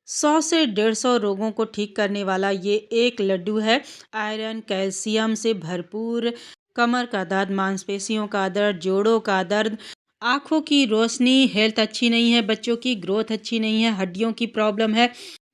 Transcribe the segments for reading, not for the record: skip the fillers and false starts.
100 से 150 रोगों को ठीक करने वाला ये एक लड्डू है। आयरन, कैल्शियम से भरपूर, कमर का दर्द, मांसपेशियों का दर्द, जोड़ों का दर्द, आँखों की रोशनी, हेल्थ अच्छी नहीं है, बच्चों की ग्रोथ अच्छी नहीं है, हड्डियों की प्रॉब्लम है,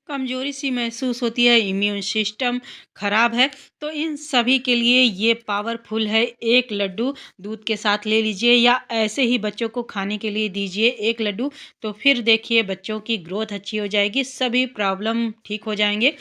कमज़ोरी सी महसूस होती है, इम्यून सिस्टम ख़राब है, तो इन सभी के लिए ये पावरफुल है। एक लड्डू दूध के साथ ले लीजिए या ऐसे ही बच्चों को खाने के लिए दीजिए एक लड्डू, तो फिर देखिए बच्चों की ग्रोथ अच्छी हो जाएगी, सभी प्रॉब्लम ठीक हो जाएँगे।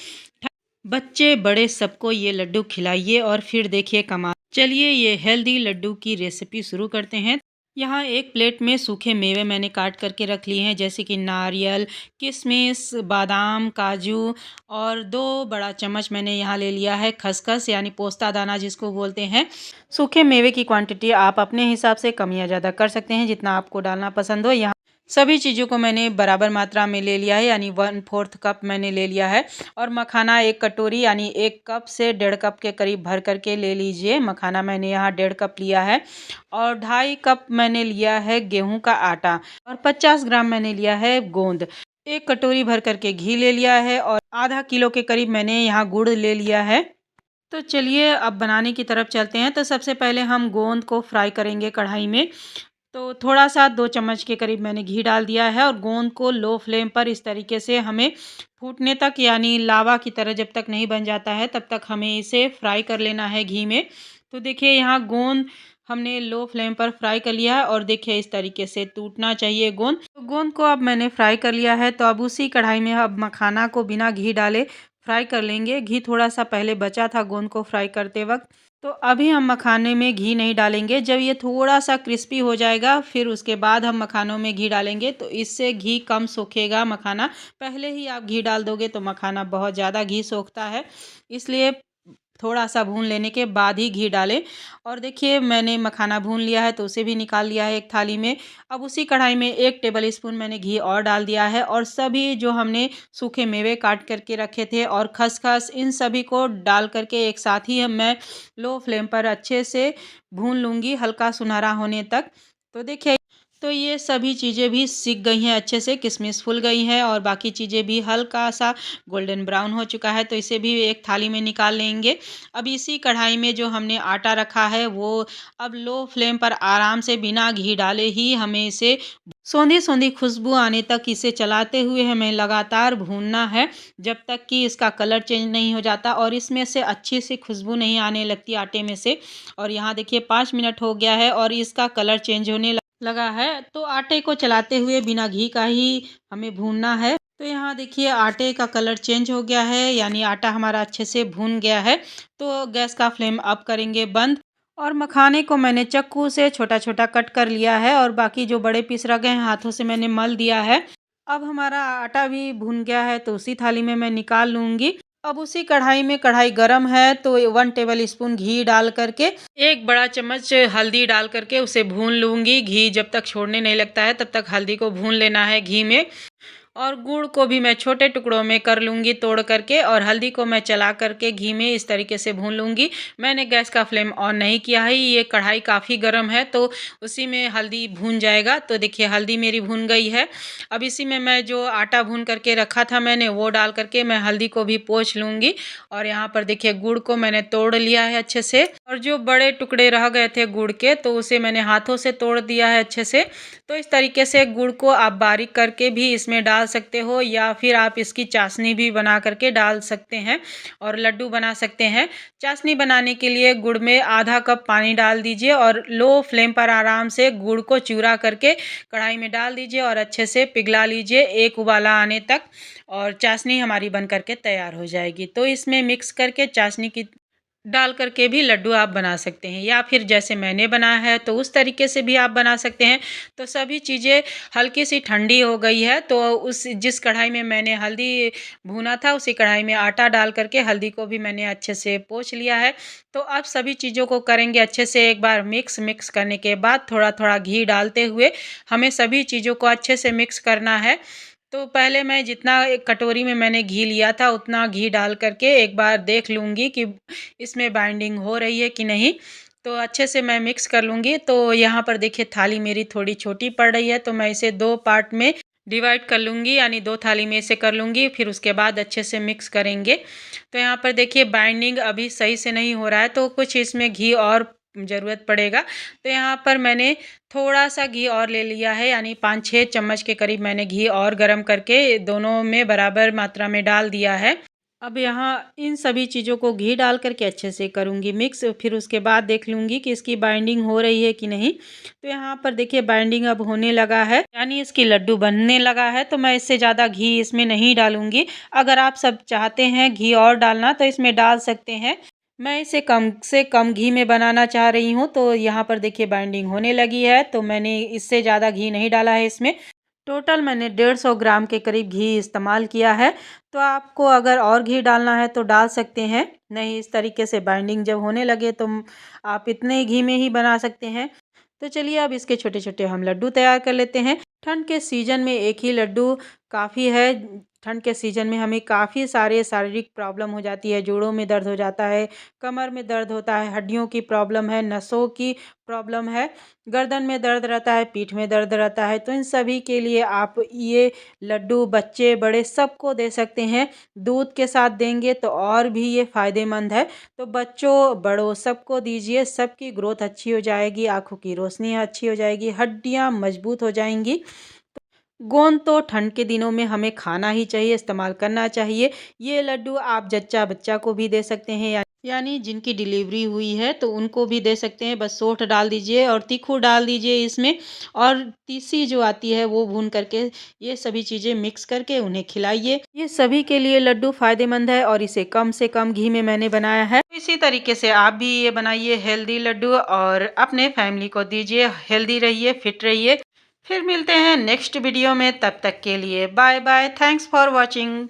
बच्चे बड़े सबको ये लड्डू खिलाइए और फिर देखिए कमाल। चलिए ये हेल्दी लड्डू की रेसिपी शुरू करते हैं। यहाँ एक प्लेट में सूखे मेवे मैंने काट करके रख लिए हैं, जैसे कि नारियल, किशमिश, बादाम, काजू, और 2 बड़ा चम्मच मैंने यहाँ ले लिया है खसखस यानी पोस्ता दाना जिसको बोलते हैं। सूखे मेवे की क्वांटिटी आप अपने हिसाब से कम या ज़्यादा कर सकते हैं, जितना आपको डालना पसंद हो। यहाँ सभी चीज़ों को मैंने बराबर मात्रा में ले लिया है, यानी 1/4 कप मैंने ले लिया है। और मखाना 1 कटोरी यानी 1 कप से 1.5 कप के करीब भर करके ले लीजिए। मखाना मैंने यहाँ 1.5 कप लिया है। और 2.5 कप मैंने लिया है गेहूं का आटा, और 50 ग्राम मैंने लिया है गोंद। 1 कटोरी भर करके घी ले लिया है, और आधा किलो के करीब मैंने यहाँ गुड़ ले लिया है। तो चलिए अब बनाने की तरफ चलते हैं। तो सबसे पहले हम गोंद को फ्राई करेंगे कढ़ाई में। तो थोड़ा-सा 2 चम्मच के करीब मैंने घी डाल दिया है, और गोंद को लो फ्लेम पर इस तरीके से हमें फूटने तक, यानी लावा की तरह जब तक नहीं बन जाता है तब तक हमें इसे फ्राई कर लेना है घी में। तो देखिए यहाँ गोंद हमने लो फ्लेम पर फ्राई कर लिया है, और देखिए इस तरीके से टूटना चाहिए गोंद। तो गोंद को अब मैंने फ्राई कर लिया है, तो अब उसी कढ़ाई में अब मखाना को बिना घी डाले फ्राई कर लेंगे। घी थोड़ा-सा पहले बचा था गोंद को फ्राई करते वक़्त। तो अभी हम मखाने में घी नहीं डालेंगे। जब ये थोड़ा-सा क्रिस्पी हो जाएगा, फिर उसके बाद हम मखानों में घी डालेंगे, तो इससे घी कम सोखेगा मखाना। पहले ही आप घी डाल दोगे तो मखाना बहुत ज़्यादा घी सोखता है, इसलिए थोड़ा-सा भून लेने के बाद ही घी डालें। और देखिए मैंने मखाना भून लिया है, तो उसे भी निकाल लिया है एक थाली में। अब उसी कढ़ाई में 1 टेबल स्पून मैंने घी और डाल दिया है, और सभी जो हमने सूखे मेवे काट करके रखे थे और खसखस, इन सभी को डाल करके एक साथ ही मैं लो फ्लेम पर अच्छे से भून लूँगी, हल्का सुनहरा होने तक। तो देखिए, तो ये सभी चीज़ें भी सिक गई हैं अच्छे से, किशमिश फूल गई हैं, और बाकी चीज़ें भी हल्का-सा गोल्डन ब्राउन हो चुका है, तो इसे भी एक थाली में निकाल लेंगे। अब इसी कढ़ाई में जो हमने आटा रखा है, वो अब लो फ्लेम पर आराम से बिना घी डाले ही हमें इसे सोंधी-सोंधी खुशबू आने तक इसे चलाते हुए हमें लगातार भूनना है, जब तक कि इसका कलर चेंज नहीं हो जाता और इसमें से अच्छी सी खुशबू नहीं आने लगती आटे में से। और यहाँ देखिए 5 मिनट हो गया है और इसका कलर चेंज होने लगा है, तो आटे को चलाते हुए बिना घी का ही हमें भूनना है। तो यहाँ देखिए आटे का कलर चेंज हो गया है, यानी आटा हमारा अच्छे से भून गया है। तो गैस का फ्लेम अब करेंगे बंद, और मखाने को मैंने चाकू से छोटा-छोटा कट कर लिया है, और बाकी जो बड़े पीस रह गए हैं हाथों से मैंने मल दिया है। अब हमारा आटा भी भून गया है, तो उसी थाली में मैं निकाल लूँगी। अब उसी कढ़ाई में, कढ़ाई गरम है तो 1 टेबल स्पून घी डाल करके, 1 बड़ा चम्मच हल्दी डाल करके उसे भून लूँगी। घी जब तक छोड़ने नहीं लगता है तब तक हल्दी को भून लेना है घी में। और गुड़ को भी मैं छोटे टुकड़ों में कर लूँगी तोड़ करके, और हल्दी को मैं चला करके घी में इस तरीके से भून लूँगी। मैंने गैस का फ्लेम ऑन नहीं किया है, ये कढ़ाई काफ़ी गर्म है तो उसी में हल्दी भून जाएगा। तो देखिए हल्दी मेरी भून गई है। अब इसी में मैं जो आटा भून करके रखा था मैंने, वो डाल करके मैं हल्दी को भी पोंछ लूँगी। और यहाँ पर देखिए गुड़ को मैंने तोड़ लिया है अच्छे से, और जो बड़े टुकड़े रह गए थे गुड़ के, तो उसे मैंने हाथों से तोड़ दिया है अच्छे से। तो इस तरीके से गुड़ को आप बारीक करके भी इसमें डाल सकते हो, या फिर आप इसकी चाशनी भी बना करके डाल सकते हैं और लड्डू बना सकते हैं। चाशनी बनाने के लिए गुड़ में आधा कप पानी डाल दीजिए, और लो फ्लेम पर आराम से गुड़ को चूरा करके कढ़ाई में डाल दीजिए और अच्छे से पिघला लीजिए एक उबाला आने तक, और चाशनी हमारी बन करके तैयार हो जाएगी। तो इसमें मिक्स करके चाशनी की डाल करके भी लड्डू आप बना सकते हैं, या फिर जैसे मैंने बनाया है तो उस तरीके से भी आप बना सकते हैं। तो सभी चीज़ें हल्की सी ठंडी हो गई है, तो उस जिस कढ़ाई में मैंने हल्दी भूना था उसी कढ़ाई में आटा डाल करके हल्दी को भी मैंने अच्छे से पोंछ लिया है। तो अब सभी चीज़ों को करेंगे अच्छे से एक बार मिक्स करने के बाद थोड़ा थोड़ा घी डालते हुए हमें सभी चीज़ों को अच्छे से मिक्स करना है। तो पहले मैं जितना एक कटोरी में मैंने घी लिया था उतना घी डाल करके एक बार देख लूँगी कि इसमें बाइंडिंग हो रही है कि नहीं। तो अच्छे से मैं मिक्स कर लूँगी। तो यहाँ पर देखिए थाली मेरी थोड़ी छोटी पड़ रही है, तो मैं इसे 2 पार्ट में डिवाइड कर लूँगी, यानी 2 थाली में से कर लूँगी। फिर उसके बाद अच्छे से मिक्स करेंगे। तो यहाँ पर देखिए बाइंडिंग अभी सही से नहीं हो रहा है, तो कुछ इसमें घी और ज़रूरत पड़ेगा। तो यहाँ पर मैंने थोड़ा-सा घी और ले लिया है, यानी 5-6 चम्मच के करीब मैंने घी और गरम करके दोनों में बराबर मात्रा में डाल दिया है। अब यहाँ इन सभी चीज़ों को घी डाल कर के अच्छे से करूँगी मिक्स। फिर उसके बाद देख लूँगी कि इसकी बाइंडिंग हो रही है कि नहीं। तो यहाँ पर देखिए बाइंडिंग अब होने लगा है, यानी इसकी लड्डू बनने लगा है। तो मैं इससे ज़्यादा घी इसमें नहीं डालूँगी। अगर आप सब चाहते हैं घी और डालना तो इसमें डाल सकते हैं। मैं इसे कम से कम घी में बनाना चाह रही हूँ। तो यहाँ पर देखिए बाइंडिंग होने लगी है, तो मैंने इससे ज़्यादा घी नहीं डाला है इसमें। टोटल मैंने 150 ग्राम के करीब घी इस्तेमाल किया है। तो आपको अगर और घी डालना है तो डाल सकते हैं, नहीं इस तरीके से बाइंडिंग जब होने लगे तो आप इतने घी में ही बना सकते हैं। तो चलिए अब इसके छोटे-छोटे हम लड्डू तैयार कर लेते हैं। ठंड के सीज़न में एक ही लड्डू काफ़ी है। ठंड के सीज़न में हमें काफ़ी सारे शारीरिक प्रॉब्लम हो जाती है, जोड़ों में दर्द हो जाता है, कमर में दर्द होता है, हड्डियों की प्रॉब्लम है, नसों की प्रॉब्लम है, गर्दन में दर्द रहता है, पीठ में दर्द रहता है। तो इन सभी के लिए आप ये लड्डू बच्चे बड़े सबको दे सकते हैं। दूध के साथ देंगे तो और भी ये फ़ायदेमंद है। तो बच्चों बड़ों सबको दीजिए, सबकी ग्रोथ अच्छी हो जाएगी, आँखों की रोशनी अच्छी हो जाएगी, हड्डियाँ मजबूत हो जाएंगी। गोंद तो ठंड के दिनों में हमें खाना ही चाहिए, इस्तेमाल करना चाहिए। ये लड्डू आप जच्चा बच्चा को भी दे सकते हैं, यानी जिनकी डिलीवरी हुई है तो उनको भी दे सकते हैं। बस सौंठ डाल दीजिए और तीखू डाल दीजिए इसमें, और तीसी जो आती है वो भून करके ये सभी चीज़ें मिक्स करके उन्हें खिलाइए। ये सभी के लिए लड्डू फ़ायदेमंद है और इसे कम से कम घी में मैंने बनाया है। इसी तरीके से आप भी ये बनाइए हेल्दी लड्डू और अपने फैमिली को दीजिए। हेल्दी रहिए, फिट रहिए। फिर मिलते हैं नेक्स्ट वीडियो में, तब तक के लिए bye bye. Thanks for watching.